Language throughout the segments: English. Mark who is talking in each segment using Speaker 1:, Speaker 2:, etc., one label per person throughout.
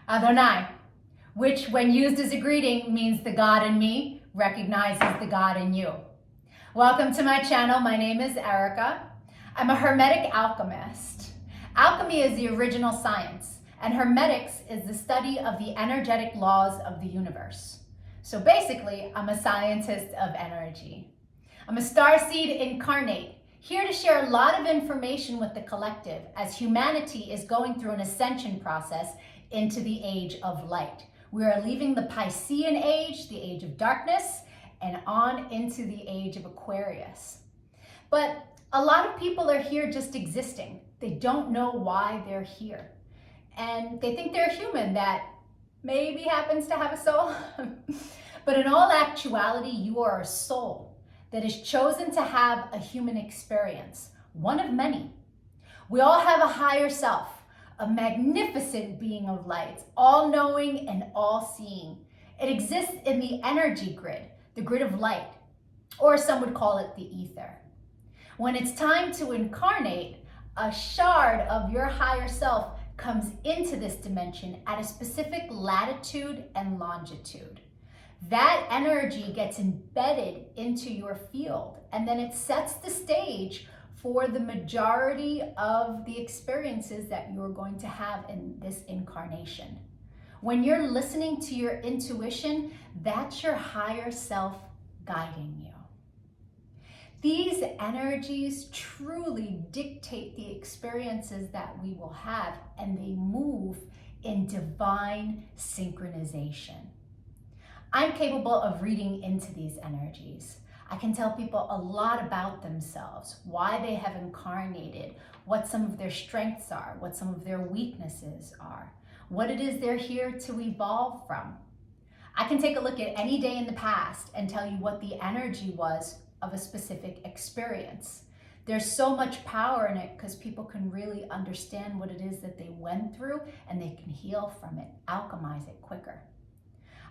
Speaker 1: Adonai, which when used as a greeting means the God in me recognizes the God in you. Welcome to my channel. My name is Erica. I'm a Hermetic alchemist. Alchemy is the original science, and Hermetics is the study of the energetic laws of the universe. So basically, I'm a scientist of energy. I'm a starseed incarnate, here to share a lot of information with the collective as humanity is going through an ascension process into the age of light. We are leaving the Piscean age, the age of darkness, and on into the age of Aquarius. But a lot of people are here just existing. They don't know why they're here. And they think they're a human that maybe happens to have a soul. But in all actuality, you are a soul that is chosen to have a human experience, one of many. We all have a higher self, a magnificent being of light, all-knowing and all-seeing. It exists in the energy grid, the grid of light, or some would call it the ether. When it's time to incarnate, a shard of your higher self comes into this dimension at a specific latitude and longitude. That energy gets embedded into your field, and then it sets the stage for the majority of the experiences that you're going to have in this incarnation. When you're listening to your intuition, that's your higher self guiding you. These energies truly dictate the experiences that we will have, and they move in divine synchronization. I'm capable of reading into these energies. I can tell people a lot about themselves, why they have incarnated, what some of their strengths are, what some of their weaknesses are, what it is they're here to evolve from. I can take a look at any day in the past and tell you what the energy was of a specific experience. There's so much power in it because people can really understand what it is that they went through, and they can heal from it, alchemize it quicker.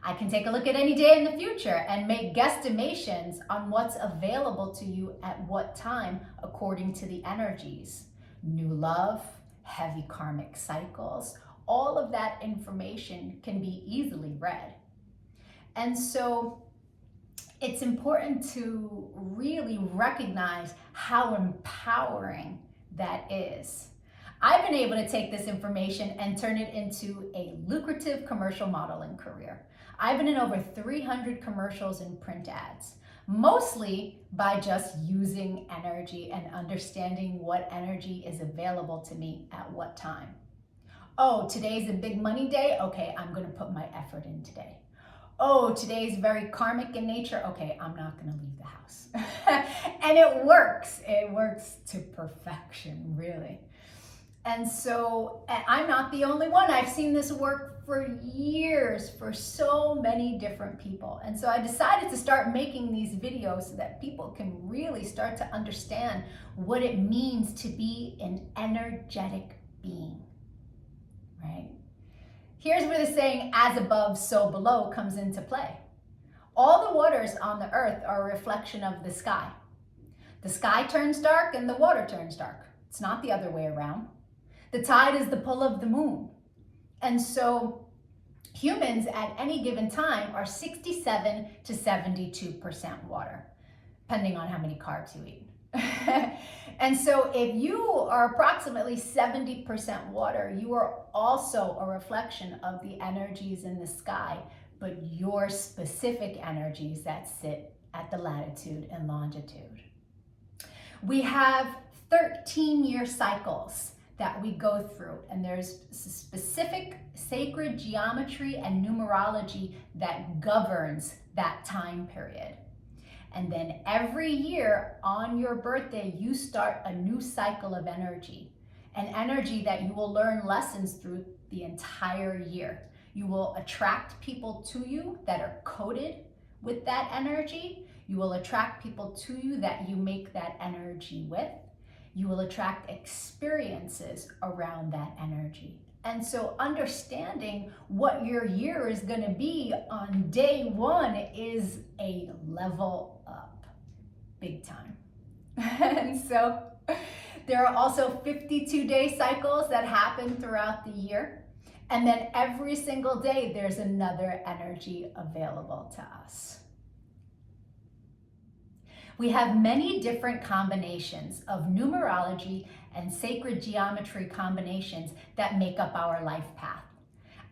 Speaker 1: I can take a look at any day in the future and make guesstimations on what's available to you at what time according to the energies. New love, heavy karmic cycles, all of that information can be easily read. And so it's important to really recognize how empowering that is. I've been able to take this information and turn it into a lucrative commercial modeling career. I've been in over 300 commercials and print ads, mostly by just using energy and understanding what energy is available to me at what time. Oh, today's a big money day? Okay, I'm gonna put my effort in today. Oh, today's very karmic in nature? Okay, I'm not gonna leave the house. And it works to perfection, really. And so I'm not the only one. I've seen this work for years for so many different people. And so I decided to start making these videos so that people can really start to understand what it means to be an energetic being, right? Here's where the saying, as above, so below, comes into play. All the waters on the earth are a reflection of the sky. The sky turns dark and the water turns dark. It's not the other way around. The tide is the pull of the moon. And so humans at any given time are 67 to 72% water, depending on how many carbs you eat. And so if you are approximately 70% water, you are also a reflection of the energies in the sky, but your specific energies that sit at the latitude and longitude. We have 13-year cycles that we go through, and there's specific sacred geometry and numerology that governs that time period. And then every year on your birthday, you start a new cycle of energy, an energy that you will learn lessons through the entire year. You will attract people to you that are coded with that energy. You will attract people to you that you make that energy with. You will attract experiences around that energy. And so understanding what your year is going to be on day one is a level up, big time. And so there are also 52-day cycles that happen throughout the year. And then every single day, there's another energy available to us. We have many different combinations of numerology and sacred geometry combinations that make up our life path.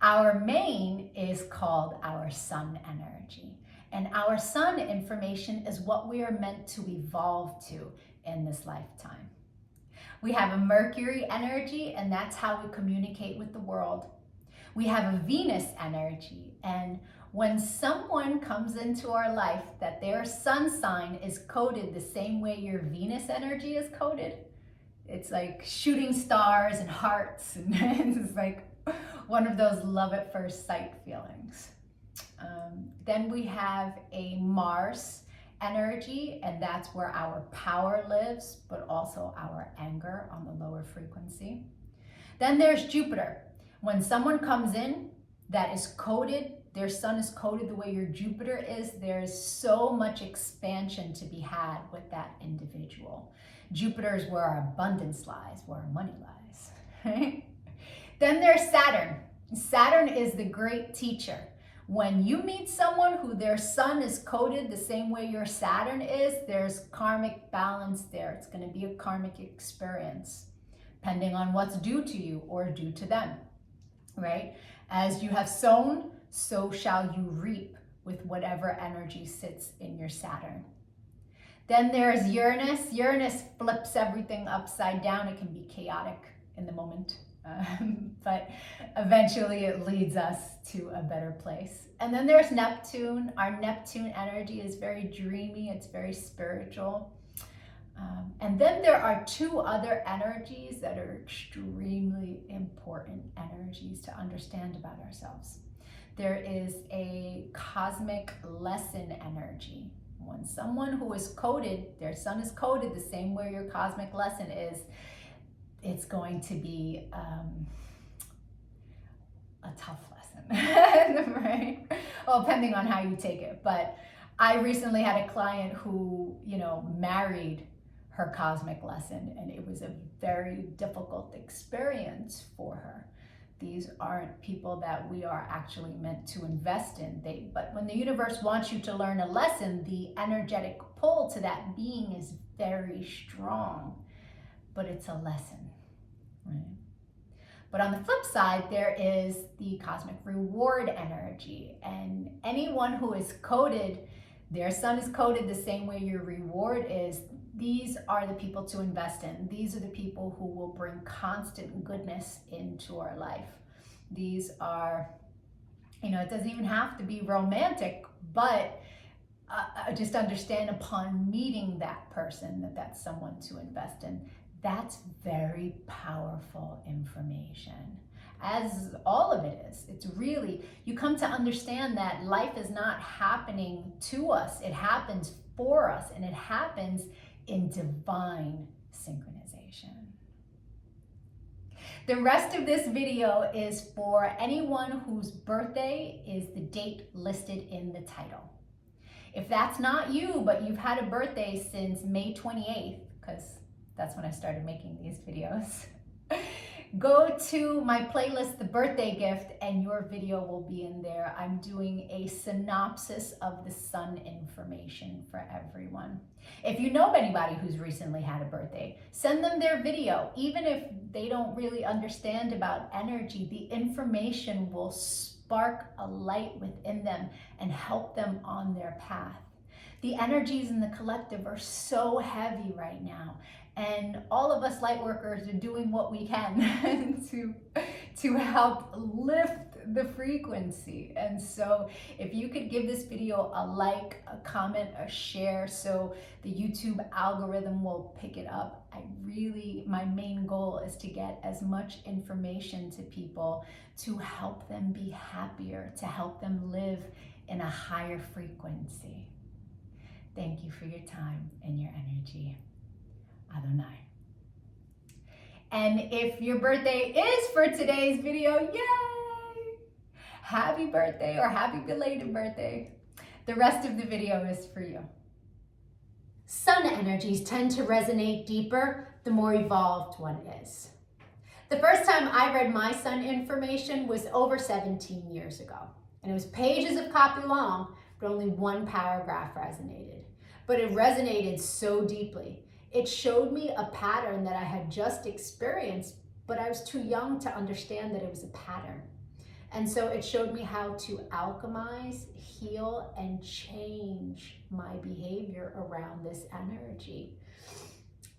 Speaker 1: Our main is called our sun energy. And our sun information is what we are meant to evolve to in this lifetime. We have a Mercury energy, and that's how we communicate with the world. We have a Venus energy, and when someone comes into our life that their sun sign is coded the same way your Venus energy is coded, it's like shooting stars and hearts, and it's like one of those love at first sight feelings. Then we have a Mars energy, and that's where our power lives, but also our anger on the lower frequency. Then there's Jupiter. When someone comes in that is coded, their sun is coded the way your Jupiter is, there's so much expansion to be had with that individual. Jupiter is where our abundance lies, where our money lies. Right? Then there's Saturn. Saturn is the great teacher. When you meet someone who their sun is coded the same way your Saturn is, there's karmic balance there. It's going to be a karmic experience, depending on what's due to you or due to them, right? As you have sown, so shall you reap with whatever energy sits in your Saturn. Then there's Uranus. Uranus flips everything upside down. It can be chaotic in the moment. But eventually it leads us to a better place. And then there's Neptune. Our Neptune energy is very dreamy, it's very spiritual. And then there are two other energies that are extremely important energies to understand about ourselves. There is a cosmic lesson energy. When someone who is coded, their sun is coded the same way your cosmic lesson is, it's going to be a tough lesson, right? Well, depending on how you take it. But I recently had a client who, married her cosmic lesson, and it was a very difficult experience for her. These aren't people that we are actually meant to invest in. But when the universe wants you to learn a lesson, the energetic pull to that being is very strong. But it's a lesson, right? But on the flip side, there is the cosmic reward energy. And anyone who is coded, their sun is coded the same way your reward is, these are the people to invest in. These are the people who will bring constant goodness into our life. These are, it doesn't even have to be romantic, but just understand upon meeting that person that that's someone to invest in. That's very powerful information, as all of it is. It's really, you come to understand that life is not happening to us. It happens for us, and it happens in divine synchronization. The rest of this video is for anyone whose birthday is the date listed in the title. If that's not you, but you've had a birthday since May 28th, because that's when I started making these videos, go to my playlist, The Birthday Gift, and your video will be in there. I'm doing a synopsis of the sun information for everyone. If you know anybody who's recently had a birthday, send them their video. Even if they don't really understand about energy, the information will spark a light within them and help them on their path. The energies in the collective are so heavy right now. And all of us light workers are doing what we can to help lift the frequency. And so if you could give this video a like, a comment, a share, so the YouTube algorithm will pick it up. My main goal is to get as much information to people to help them be happier, to help them live in a higher frequency. Thank you for your time and your energy. Adonai. And if your birthday is for today's video, yay! Happy birthday or happy belated birthday. The rest of the video is for you. Sun energies tend to resonate deeper the more evolved one is. The first time I read my sun information was over 17 years ago. And it was pages of copy long, but only one paragraph resonated. But it resonated so deeply. It showed me a pattern that I had just experienced, but I was too young to understand that it was a pattern. And so it showed me how to alchemize, heal, and change my behavior around this energy.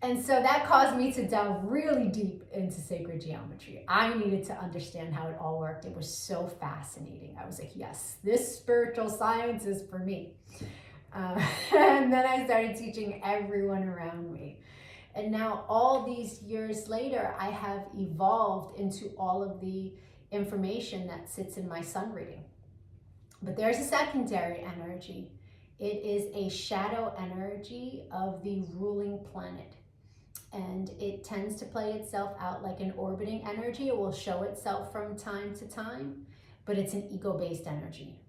Speaker 1: And so that caused me to delve really deep into sacred geometry. I needed to understand how it all worked. It was so fascinating. I was like, yes, this spiritual science is for me. And then I started teaching everyone around me. And now all these years later, I have evolved into all of the information that sits in my sun reading. But there's a secondary energy. It is a shadow energy of the ruling planet. And it tends to play itself out like an orbiting energy. It will show itself from time to time, but it's an ego-based energy.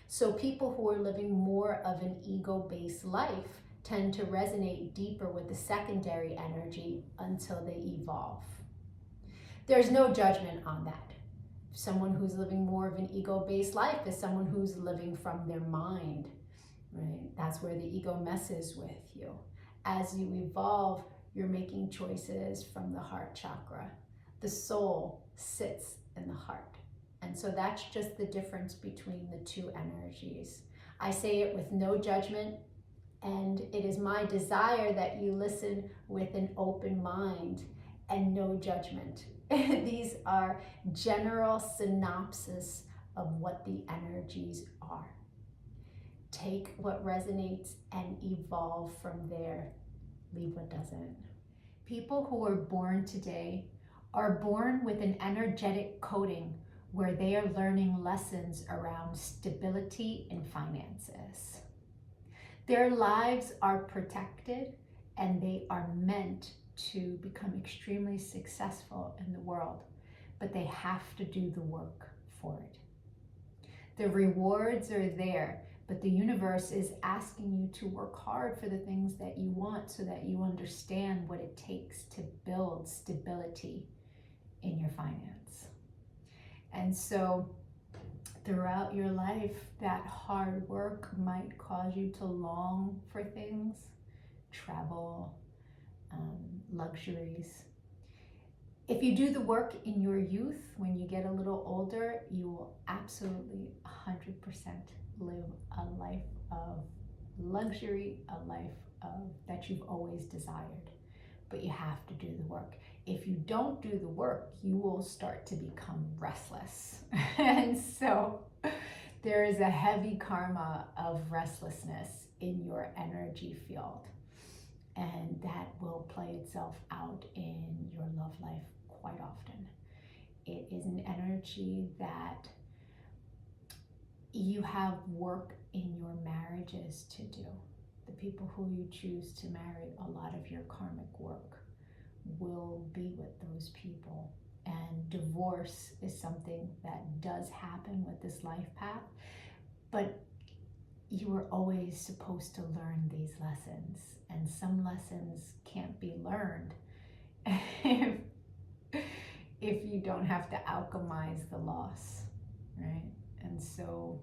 Speaker 1: So people who are living more of an ego-based life tend to resonate deeper with the secondary energy until they evolve. There's no judgment on that. Someone who's living more of an ego-based life is someone who's living from their mind, right? That's where the ego messes with you. As you evolve, you're making choices from the heart chakra. The soul sits in the heart. And so that's just the difference between the two energies. I say it with no judgment, and it is my desire that you listen with an open mind and no judgment. These are general synopsis of what the energies are. Take what resonates and evolve from there. Leave what doesn't. People who are born today are born with an energetic coding where they are learning lessons around stability in finances. Their lives are protected and they are meant to become extremely successful in the world, but they have to do the work for it. The rewards are there, but the universe is asking you to work hard for the things that you want so that you understand what it takes to build stability in your finance. And so throughout your life, that hard work might cause you to long for things, travel, luxuries. If you do the work in your youth, when you get a little older, you will absolutely 100% live a life of luxury, a life that you've always desired. But you have to do the work. If you don't do the work, you will start to become restless. And so there is a heavy karma of restlessness in your energy field. And that will play itself out in your love life quite often. It is an energy that you have work in your marriages to do. The people who you choose to marry, a lot of your karmic work will be with those people. And divorce is something that does happen with this life path, but you are always supposed to learn these lessons, and some lessons can't be learned if you don't have to alchemize the loss, right? And so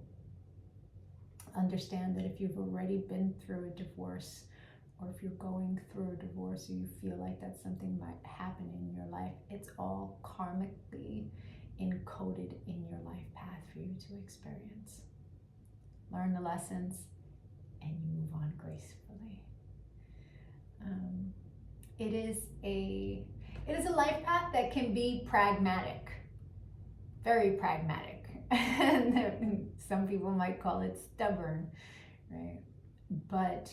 Speaker 1: understand that if you've already been through a divorce, or if you're going through a divorce, or you feel like that something might happen in your life, it's all karmically encoded in your life path for you to experience. Learn the lessons and you move on gracefully. It is a life path that can be pragmatic, very pragmatic. And some people might call it stubborn, right? But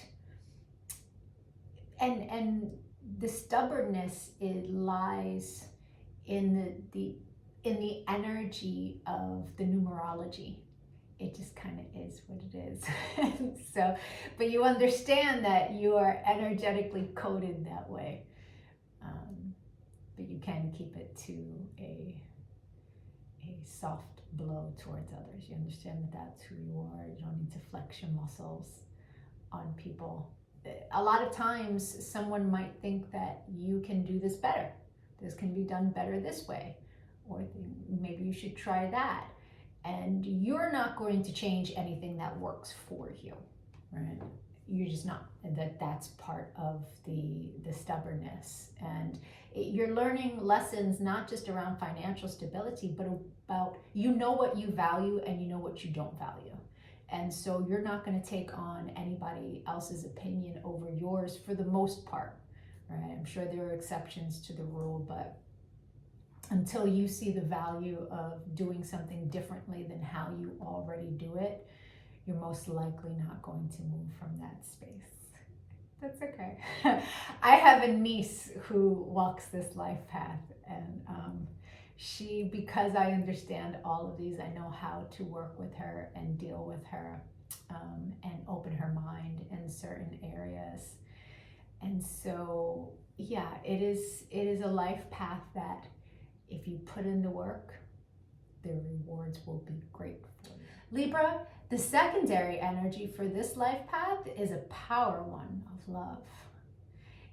Speaker 1: and the stubbornness, it lies in the energy of the numerology. It just kind of is what it is. So, but you understand that you are energetically coded that way. But you can keep it to a soft blow towards others. You understand that that's who you are. You don't need to flex your muscles on people. A lot of times someone might think that you can do this better, this can be done better this way, or maybe you should try that. And you're not going to change anything that works for you, right? You're just not. That's part of the stubbornness. And you're learning lessons not just around financial stability, but about, you know what you value and you know what you don't value. And so you're not going to take on anybody else's opinion over yours for the most part, right? I'm sure there are exceptions to the rule, but until you see the value of doing something differently than how you already do it, you're most likely not going to move from that space. That's okay. I have a niece who walks this life path, and she, because I understand all of these, I know how to work with her and deal with her, and open her mind in certain areas. And so, yeah, it is a life path that if you put in the work, the rewards will be great for you. Libra, the secondary energy for this life path is a power one of love.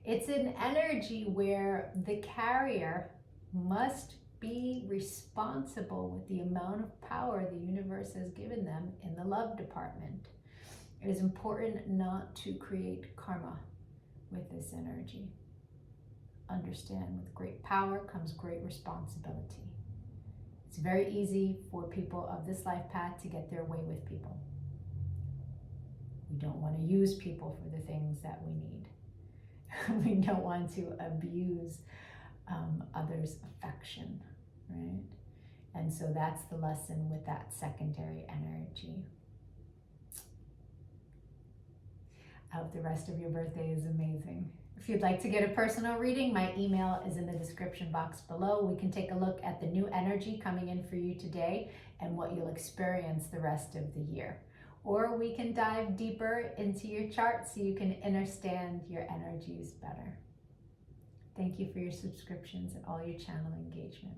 Speaker 1: It's an energy where the carrier must be responsible with the amount of power the universe has given them in the love department. It is important not to create karma with this energy. Understand, with great power comes great responsibility. It's very easy for people of this life path to get their way with people. We don't want to use people for the things that we need. We don't want to abuse others' affection, right? And so that's the lesson with that secondary energy. I hope the rest of your birthday is amazing. If you'd like to get a personal reading, my email is in the description box below. We can take a look at the new energy coming in for you today and what you'll experience the rest of the year. Or we can dive deeper into your chart so you can understand your energies better. Thank you for your subscriptions and all your channel engagement.